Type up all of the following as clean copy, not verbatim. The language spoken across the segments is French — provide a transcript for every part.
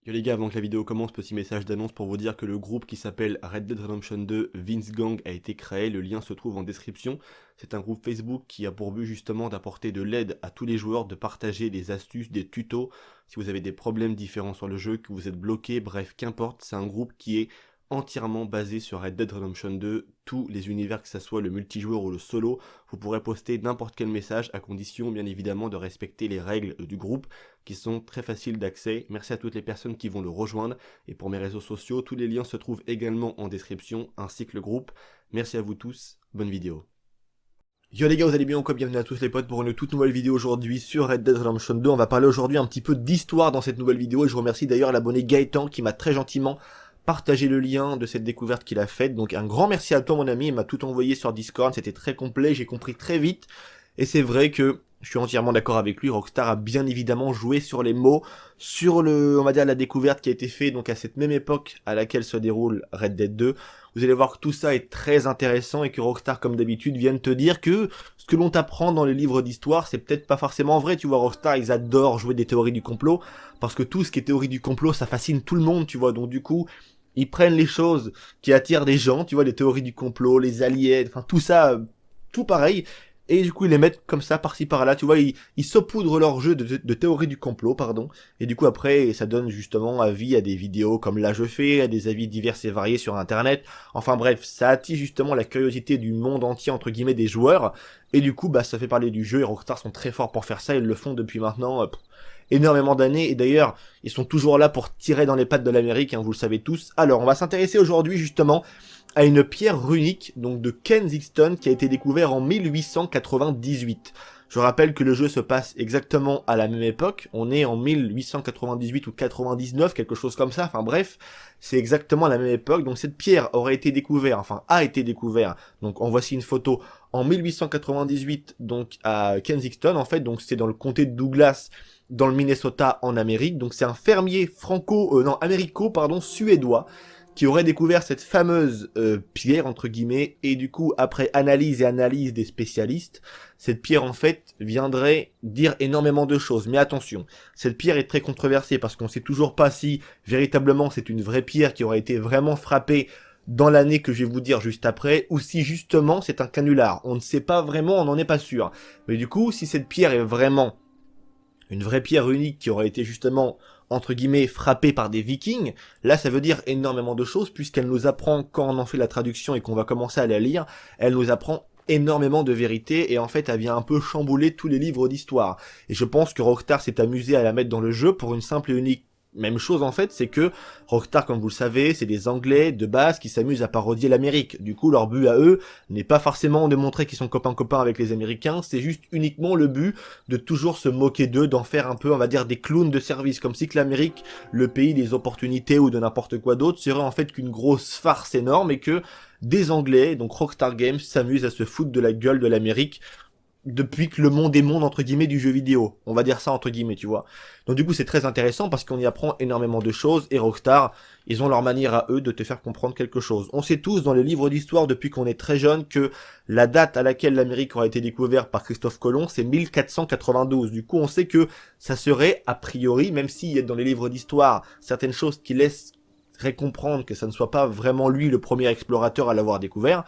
Yo les gars, avant que la vidéo commence, petit message d'annonce pour vous dire que le groupe qui s'appelle Red Dead Redemption 2 Vince Gang a été créé, le lien se trouve en description. C'est un groupe Facebook qui a pour but justement d'apporter de l'aide à tous les joueurs, de partager des astuces, des tutos. Si vous avez des problèmes différents sur le jeu, que vous êtes bloqué, bref, qu'importe, c'est un groupe qui est entièrement basé sur Red Dead Redemption 2, tous les univers, que ce soit le multijoueur ou le solo, vous pourrez poster n'importe quel message à condition bien évidemment de respecter les règles du groupe qui sont très faciles d'accès. Merci à toutes les personnes qui vont le rejoindre et pour mes réseaux sociaux, tous les liens se trouvent également en description ainsi que le groupe. Merci à vous tous, bonne vidéo. Yo les gars, vous allez bien ou quoi? Bienvenue à tous les potes pour une toute nouvelle vidéo aujourd'hui sur Red Dead Redemption 2. On va parler aujourd'hui un petit peu d'histoire dans cette nouvelle vidéo et je remercie d'ailleurs l'abonné Gaëtan qui m'a très gentiment partagé le lien de cette découverte qu'il a faite. Donc un grand merci à toi mon ami, il m'a tout envoyé sur Discord, c'était très complet, j'ai compris très vite. Et c'est vrai que je suis entièrement d'accord avec lui, Rockstar a bien évidemment joué sur les mots, sur on va dire la découverte qui a été faite donc à cette même époque à laquelle se déroule Red Dead 2. Vous allez voir que tout ça est très intéressant et que Rockstar comme d'habitude vient de te dire que ce que l'on t'apprend dans les livres d'histoire c'est peut-être pas forcément vrai, tu vois. Rockstar ils adorent jouer des théories du complot, parce que tout ce qui est théorie du complot ça fascine tout le monde, tu vois, donc du coup ils prennent les choses qui attirent des gens, tu vois, les théories du complot, les aliens, enfin tout ça, tout pareil. Et du coup, ils les mettent comme ça, par-ci, par-là, tu vois, ils saupoudrent leur jeu de théorie du complot, pardon. Et du coup, après, ça donne justement avis à des vidéos comme là je fais, à des avis divers et variés sur Internet. Enfin bref, ça attire justement la curiosité du monde entier, entre guillemets, des joueurs. Et du coup, bah, ça fait parler du jeu, et Rockstar sont très forts pour faire ça, ils le font depuis maintenant énormément d'années, et d'ailleurs, ils sont toujours là pour tirer dans les pattes de l'Amérique, hein, vous le savez tous. Alors, on va s'intéresser aujourd'hui, justement, à une pierre runique, donc de Kensington, qui a été découvert en 1898. Je rappelle que le jeu se passe exactement à la même époque, on est en 1898 ou 99, quelque chose comme ça, enfin bref, c'est exactement la même époque, donc cette pierre aurait été découverte, enfin a été découverte, donc en voici une photo, en 1898, donc à Kensington, en fait, donc c'est dans le comté de Douglas, dans le Minnesota en Amérique, donc c'est un fermier suédois, qui aurait découvert cette fameuse pierre, entre guillemets, et du coup, après analyse et analyse des spécialistes, cette pierre, en fait, viendrait dire énormément de choses. Mais attention, cette pierre est très controversée, parce qu'on sait toujours pas si, véritablement, c'est une vraie pierre qui aurait été vraiment frappée dans l'année que je vais vous dire juste après, ou si, justement, c'est un canular. On ne sait pas vraiment, on n'en est pas sûr. Mais du coup, si cette pierre est vraiment une vraie pierre unique qui aurait été justement, entre guillemets, frappée par des vikings, là ça veut dire énormément de choses, puisqu'elle nous apprend, quand on en fait la traduction et qu'on va commencer à la lire, elle nous apprend énormément de vérité, et en fait elle vient un peu chambouler tous les livres d'histoire. Et je pense que Rockstar s'est amusé à la mettre dans le jeu pour une simple et unique même chose en fait, c'est que Rockstar, comme vous le savez, c'est des Anglais de base qui s'amusent à parodier l'Amérique. Du coup, leur but à eux n'est pas forcément de montrer qu'ils sont copains-copains avec les Américains, c'est juste uniquement le but de toujours se moquer d'eux, d'en faire un peu, on va dire, des clowns de service, comme si que l'Amérique, le pays des opportunités ou de n'importe quoi d'autre, serait en fait qu'une grosse farce énorme et que des Anglais, donc Rockstar Games, s'amusent à se foutre de la gueule de l'Amérique depuis que le monde est monde entre guillemets du jeu vidéo, on va dire ça entre guillemets, tu vois. Donc du coup c'est très intéressant parce qu'on y apprend énormément de choses, et Rockstar, ils ont leur manière à eux de te faire comprendre quelque chose. On sait tous dans les livres d'histoire depuis qu'on est très jeune que la date à laquelle l'Amérique aura été découverte par Christophe Colomb c'est 1492, du coup on sait que ça serait a priori, même s'il y a dans les livres d'histoire certaines choses qui laisseraient comprendre que ça ne soit pas vraiment lui le premier explorateur à l'avoir découvert,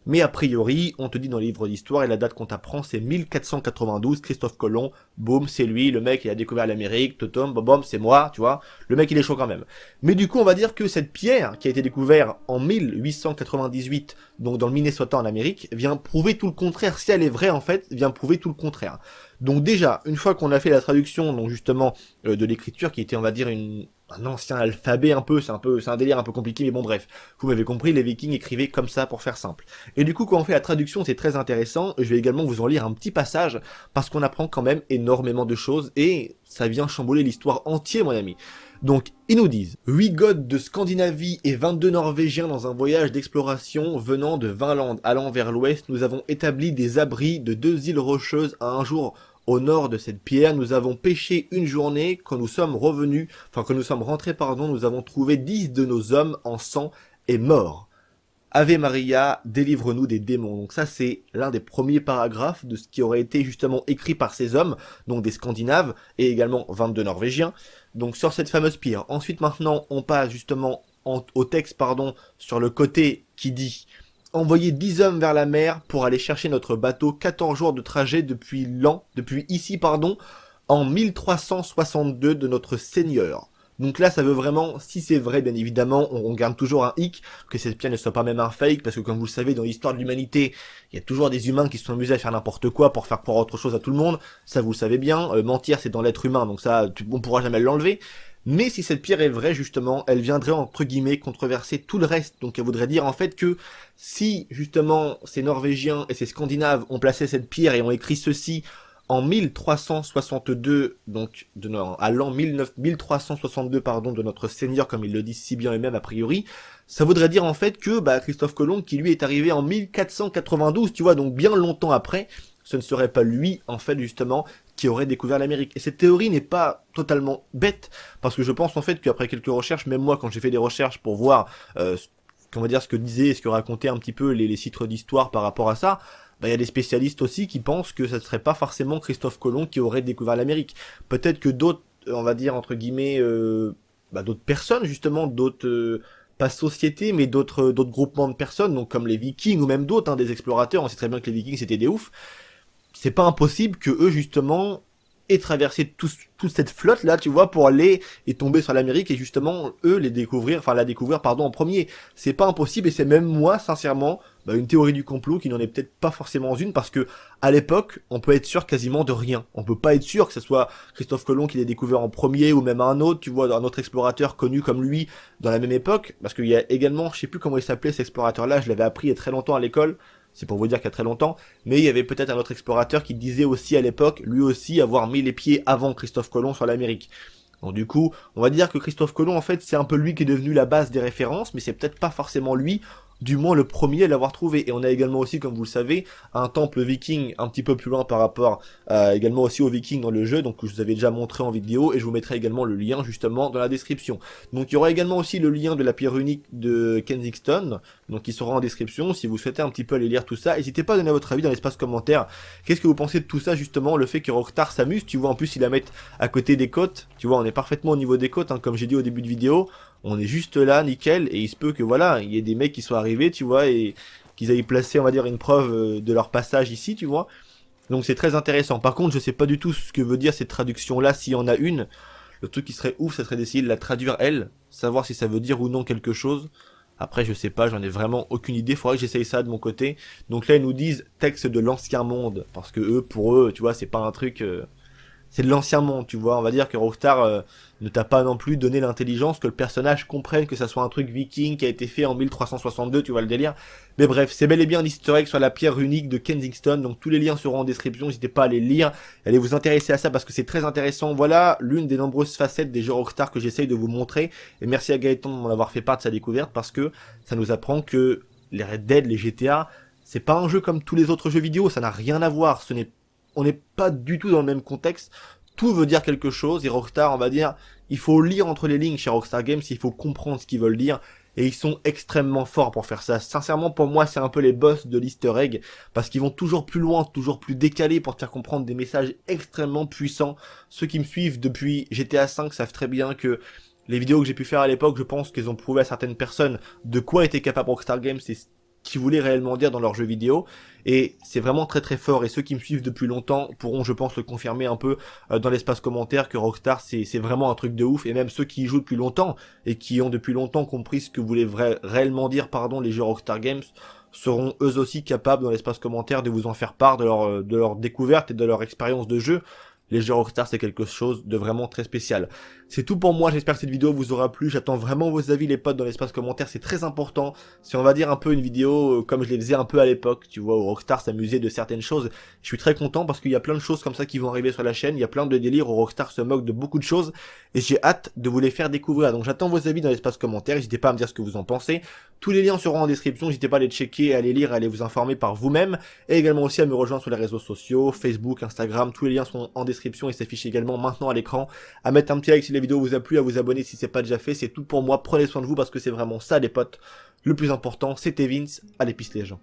mais a priori, on te dit dans les livres d'histoire, et la date qu'on t'apprend, c'est 1492, Christophe Colomb, boum, c'est lui, le mec, il a découvert l'Amérique, totom, bom, bom, c'est moi, tu vois, le mec, il est chaud quand même. Mais du coup, on va dire que cette pierre, qui a été découverte en 1898, donc dans le Minnesota en Amérique, vient prouver tout le contraire. Si elle est vraie, en fait, vient prouver tout le contraire. Donc déjà, une fois qu'on a fait la traduction, donc justement, de l'écriture, qui était, on va dire, un ancien alphabet un peu, c'est un délire un peu compliqué, mais bon bref, vous m'avez compris, les Vikings écrivaient comme ça pour faire simple. Et du coup, quand on fait la traduction, c'est très intéressant, je vais également vous en lire un petit passage, parce qu'on apprend quand même énormément de choses, et ça vient chambouler l'histoire entière, mon ami. Donc, ils nous disent, 8 goths de Scandinavie et 22 Norvégiens dans un voyage d'exploration venant de Vinland allant vers l'ouest, nous avons établi des abris de 2 îles rocheuses à un jour au nord de cette pierre. Nous avons pêché une journée, quand nous sommes rentrés, nous avons trouvé 10 de nos hommes en sang et morts. Ave Maria, délivre-nous des démons. Donc ça, c'est l'un des premiers paragraphes de ce qui aurait été justement écrit par ces hommes, donc des Scandinaves, et également 22 Norvégiens. donc sur cette fameuse pierre. Ensuite maintenant on passe justement au texte pardon sur le côté qui dit: envoyer 10 hommes vers la mer pour aller chercher notre bateau, 14 jours de trajet depuis ici pardon, en 1362 de notre Seigneur. Donc là, ça veut vraiment, si c'est vrai, bien évidemment, on garde toujours un hic, que cette pierre ne soit pas même un fake, parce que comme vous le savez, dans l'histoire de l'humanité, il y a toujours des humains qui se sont amusés à faire n'importe quoi pour faire croire autre chose à tout le monde, ça vous le savez bien, mentir c'est dans l'être humain, donc ça, on pourra jamais l'enlever. Mais si cette pierre est vraie, justement, elle viendrait, entre guillemets, controverser tout le reste. Donc elle voudrait dire, en fait, que si, justement, ces Norvégiens et ces Scandinaves ont placé cette pierre et ont écrit ceci en 1362, donc à l'an 1362 pardon, de notre Seigneur, comme ils le disent si bien eux-mêmes a priori, ça voudrait dire en fait que Christophe Colomb, qui lui est arrivé en 1492, tu vois, donc bien longtemps après, ce ne serait pas lui, en fait, justement, qui aurait découvert l'Amérique. Et cette théorie n'est pas totalement bête, parce que je pense en fait qu'après quelques recherches, même moi quand j'ai fait des recherches pour voir on va dire ce que disait et ce que racontaient un petit peu les sites d'histoire par rapport à ça, il y a des spécialistes aussi qui pensent que ça ne serait pas forcément Christophe Colomb qui aurait découvert l'Amérique. Peut-être que d'autres, on va dire entre guillemets, d'autres personnes justement, d'autres, pas sociétés, mais d'autres groupements de personnes, donc comme les Vikings ou même d'autres, des explorateurs, on sait très bien que les Vikings c'était des oufs, c'est pas impossible que eux justement aient traversé toute cette flotte là, tu vois, pour aller et tomber sur l'Amérique et justement eux la découvrir en premier. C'est pas impossible et c'est même moi sincèrement une théorie du complot qui n'en est peut-être pas forcément une, parce que à l'époque on peut être sûr quasiment de rien. On peut pas être sûr que ce soit Christophe Colomb qui l'ait découvert en premier ou même un autre, tu vois, un autre explorateur connu comme lui dans la même époque, parce qu'il y a également, je sais plus comment il s'appelait cet explorateur là, je l'avais appris il y a très longtemps à l'école. C'est pour vous dire qu'il y a très longtemps, mais il y avait peut-être un autre explorateur qui disait aussi à l'époque, lui aussi, avoir mis les pieds avant Christophe Colomb sur l'Amérique. Donc du coup, on va dire que Christophe Colomb, en fait, c'est un peu lui qui est devenu la base des références, mais c'est peut-être pas forcément lui, du moins le premier à l'avoir trouvé. Et on a également aussi, comme vous le savez, un temple viking un petit peu plus loin par rapport également aussi aux vikings dans le jeu, donc que je vous avais déjà montré en vidéo, et je vous mettrai également le lien justement dans la description. Donc il y aura également aussi le lien de la pierre unique de Kensington, donc qui sera en description, si vous souhaitez un petit peu aller lire tout ça. N'hésitez pas à donner votre avis dans l'espace commentaire. Qu'est-ce que vous pensez de tout ça justement, le fait que Rockstar s'amuse, tu vois, en plus ils la mettent à côté des côtes, tu vois, on est parfaitement au niveau des côtes, comme j'ai dit au début de vidéo, on est juste là, nickel, et il se peut que voilà, il y ait des mecs qui soient arrivés, tu vois, et qu'ils aient placé, on va dire, une preuve de leur passage ici, tu vois. Donc c'est très intéressant. Par contre, je sais pas du tout ce que veut dire cette traduction-là, s'il y en a une. Le truc qui serait ouf, ça serait d'essayer de la traduire elle, savoir si ça veut dire ou non quelque chose. Après, je sais pas, j'en ai vraiment aucune idée, faudrait que j'essaye ça de mon côté. Donc là, ils nous disent texte de l'ancien monde, parce que eux, pour eux, tu vois, c'est pas un truc... c'est de l'ancien monde, tu vois, on va dire que Rockstar ne t'a pas non plus donné l'intelligence que le personnage comprenne que ça soit un truc viking qui a été fait en 1362, tu vois le délire. Mais bref, c'est bel et bien un easter egg sur la pierre unique de Kensington, donc tous les liens seront en description, n'hésitez pas à les lire, allez vous intéresser à ça parce que c'est très intéressant. Voilà l'une des nombreuses facettes des jeux Rockstar que j'essaye de vous montrer, et merci à Gaëtan de m'en avoir fait part de sa découverte, parce que ça nous apprend que les Red Dead, les GTA, c'est pas un jeu comme tous les autres jeux vidéo, ça n'a rien à voir, on n'est pas du tout dans le même contexte, tout veut dire quelque chose, et Rockstar, on va dire, il faut lire entre les lignes chez Rockstar Games, il faut comprendre ce qu'ils veulent dire, et ils sont extrêmement forts pour faire ça. Sincèrement, pour moi, c'est un peu les boss de l'easter egg, parce qu'ils vont toujours plus loin, toujours plus décalés pour te faire comprendre des messages extrêmement puissants. Ceux qui me suivent depuis GTA V savent très bien que les vidéos que j'ai pu faire à l'époque, je pense qu'elles ont prouvé à certaines personnes de quoi était capable Rockstar Games, et qui voulaient réellement dire dans leurs jeux vidéo, et c'est vraiment très très fort, et ceux qui me suivent depuis longtemps pourront, je pense, le confirmer un peu dans l'espace commentaire, que Rockstar c'est vraiment un truc de ouf, et même ceux qui y jouent depuis longtemps, et qui ont depuis longtemps compris ce que voulaient réellement dire, les jeux Rockstar Games, seront eux aussi capables dans l'espace commentaire de vous en faire part de leur découverte et de leur expérience de jeu. Les jeux Rockstar, c'est quelque chose de vraiment très spécial. C'est tout pour moi, j'espère que cette vidéo vous aura plu, j'attends vraiment vos avis les potes dans l'espace commentaire, c'est très important. C'est, on va dire, un peu une vidéo comme je les faisais un peu à l'époque, tu vois, où Rockstar s'amusait de certaines choses. Je suis très content parce qu'il y a plein de choses comme ça qui vont arriver sur la chaîne, il y a plein de délires où Rockstar se moque de beaucoup de choses, et j'ai hâte de vous les faire découvrir. Donc j'attends vos avis dans l'espace commentaire, n'hésitez pas à me dire ce que vous en pensez. Tous les liens seront en description, n'hésitez pas à les checker, à les lire, à aller vous informer par vous-même, et également aussi à me rejoindre sur les réseaux sociaux, Facebook, Instagram, tous les liens sont en description et s'affichent également maintenant à l'écran. À mettre un petit like si la vidéo vous a plu, à vous abonner si c'est pas déjà fait, c'est tout pour moi, prenez soin de vous parce que c'est vraiment ça les potes. Le plus important, c'était Vince, allez pisse les gens.